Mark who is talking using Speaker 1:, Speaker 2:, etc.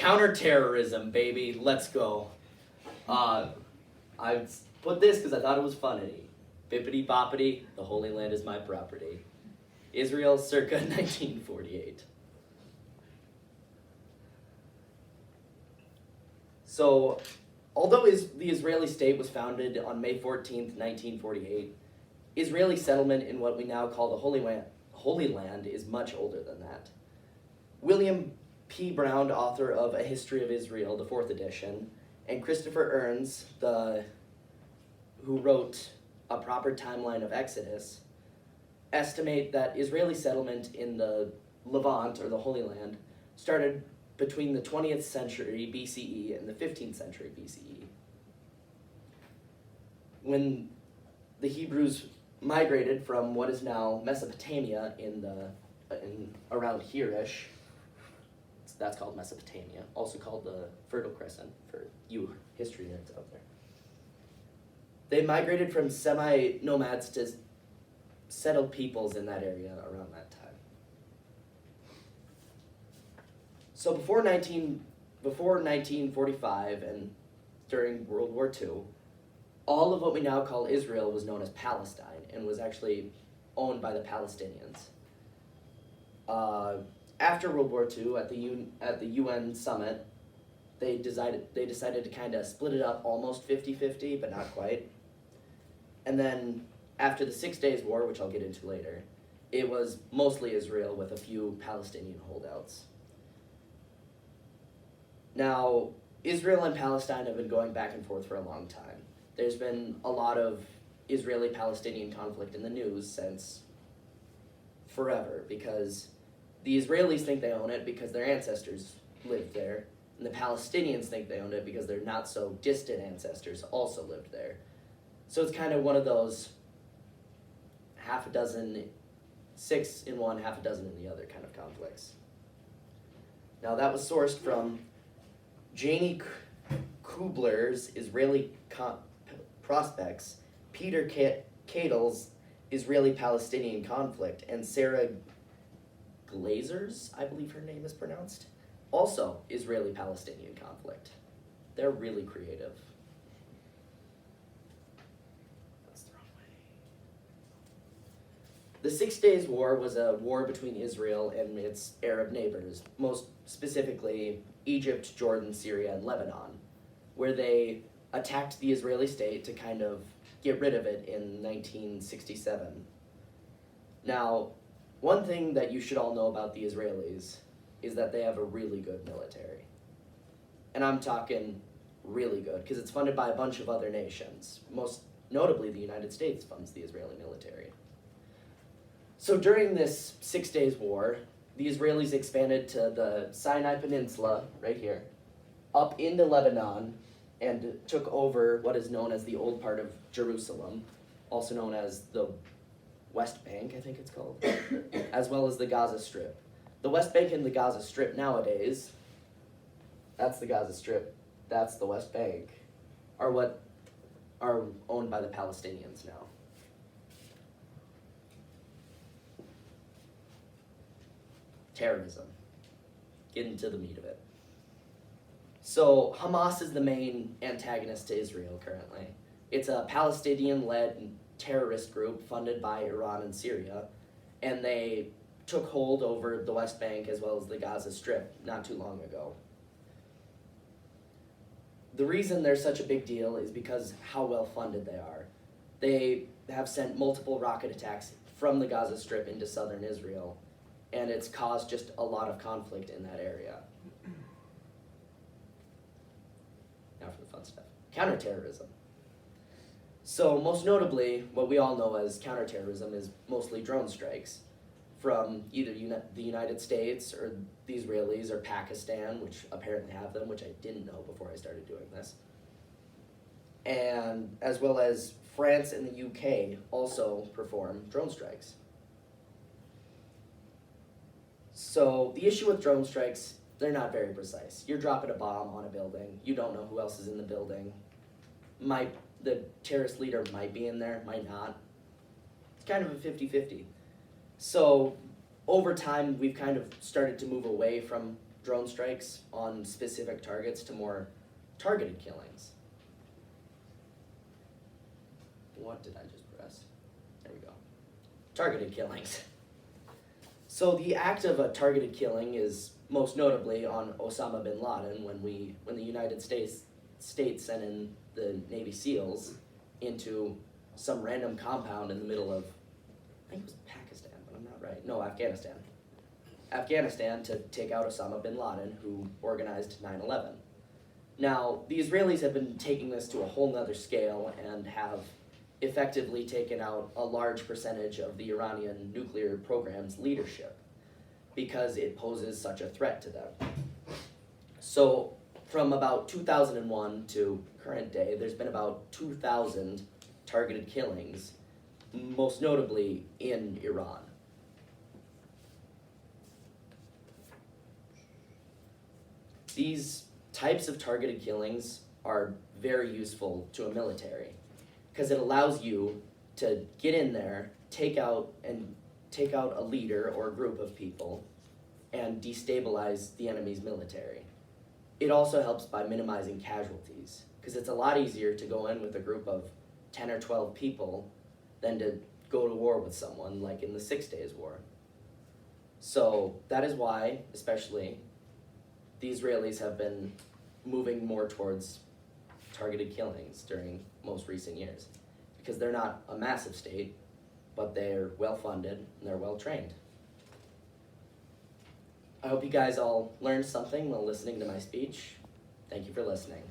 Speaker 1: Counterterrorism, baby. Let's go. I put this because I thought it was funny. Bippity boppity, the Holy Land is my property. Israel circa 1948. So, although the Israeli state was founded on May 14th, 1948, Israeli settlement in what we now call the Holy Land is much older than that. William P. Brown, author of A History of Israel, the 4th edition, and Christopher Ernst, who wrote A Proper Timeline of Exodus, estimate that Israeli settlement in the Levant, or the Holy Land, started between the 20th century BCE and the 15th century BCE. When the Hebrews migrated from what is now Mesopotamia in around here-ish, that's called Mesopotamia, also called the Fertile Crescent for you history nerds out there. They migrated from semi-nomads to settled peoples in that area around that time. So before 1945 and during World War II, all of what we now call Israel was known as Palestine and was actually owned by the Palestinians. After World War II, at the UN summit, they decided to kind of split it up almost 50-50, but not quite. And then after the 6 Days War, which I'll get into later, it was mostly Israel with a few Palestinian holdouts. Now, Israel and Palestine have been going back and forth for a long time. There's been a lot of Israeli-Palestinian conflict in the news since forever, because the Israelis think they own it because their ancestors lived there, and the Palestinians think they own it because their not-so-distant ancestors also lived there. So it's kind of one of those half a dozen, 6 in one, half a dozen in the other kind of conflicts. Now that was sourced from Janie Kubler's Israeli Prospects, Peter Catel's Israeli-Palestinian Conflict, and Sarah Glazer's, I believe her name is pronounced, also Israeli-Palestinian Conflict. They're really creative. That's the wrong way. The 6 Days War was a war between Israel and its Arab neighbors, most specifically Egypt, Jordan, Syria, and Lebanon, where they attacked the Israeli state to kind of get rid of it in 1967. Now, one thing that you should all know about the Israelis is that they have a really good military. And I'm talking really good, because it's funded by a bunch of other nations. Most notably, the United States funds the Israeli military. So during this 6 Days War, the Israelis expanded to the Sinai Peninsula, right here, up into Lebanon, and took over what is known as the old part of Jerusalem, also known as the West Bank, I think it's called, as well as the Gaza Strip. The West Bank and the Gaza Strip nowadays, that's the Gaza Strip, that's the West Bank, are what are owned by the Palestinians now. Terrorism. Get into the meat of it. So Hamas is the main antagonist to Israel currently. It's a Palestinian-led terrorist group funded by Iran and Syria, and they took hold over the West Bank as well as the Gaza Strip not too long ago. The reason they're such a big deal is because how well funded they are. They have sent multiple rocket attacks from the Gaza Strip into southern Israel, and it's caused just a lot of conflict in that area. Now for the fun stuff. Counterterrorism. So most notably, what we all know as counterterrorism is mostly drone strikes from either the United States or the Israelis or Pakistan, which apparently have them, which I didn't know before I started doing this. And as well as France and the UK also perform drone strikes. So the issue with drone strikes, they're not very precise. You're dropping a bomb on a building. You don't know who else is in the building. The terrorist leader might be in there, might not. It's kind of a 50-50. So over time, we've kind of started to move away from drone strikes on specific targets to more targeted killings. What did I just press? There we go. Targeted killings. So the act of a targeted killing is most notably on Osama bin Laden when the United States sent in the Navy SEALs into some random compound in the middle of, I think it was Pakistan, but I'm not right. No, Afghanistan. Afghanistan to take out Osama bin Laden, who organized 9/11. Now, the Israelis have been taking this to a whole nother scale and have effectively taken out a large percentage of the Iranian nuclear program's leadership because it poses such a threat to them. So from about 2001 to current day, there's been about 2,000 targeted killings, most notably in Iran. These types of targeted killings are very useful to a military because it allows you to get in there, take out a leader or a group of people and destabilize the enemy's military. It also helps by minimizing casualties because it's a lot easier to go in with a group of 10 or 12 people than to go to war with someone like in the 6 Days War. So that is why, especially, the Israelis have been moving more towards targeted killings during most recent years because they're not a massive state, but they're well funded and they're well trained. I hope you guys all learned something while listening to my speech. Thank you for listening.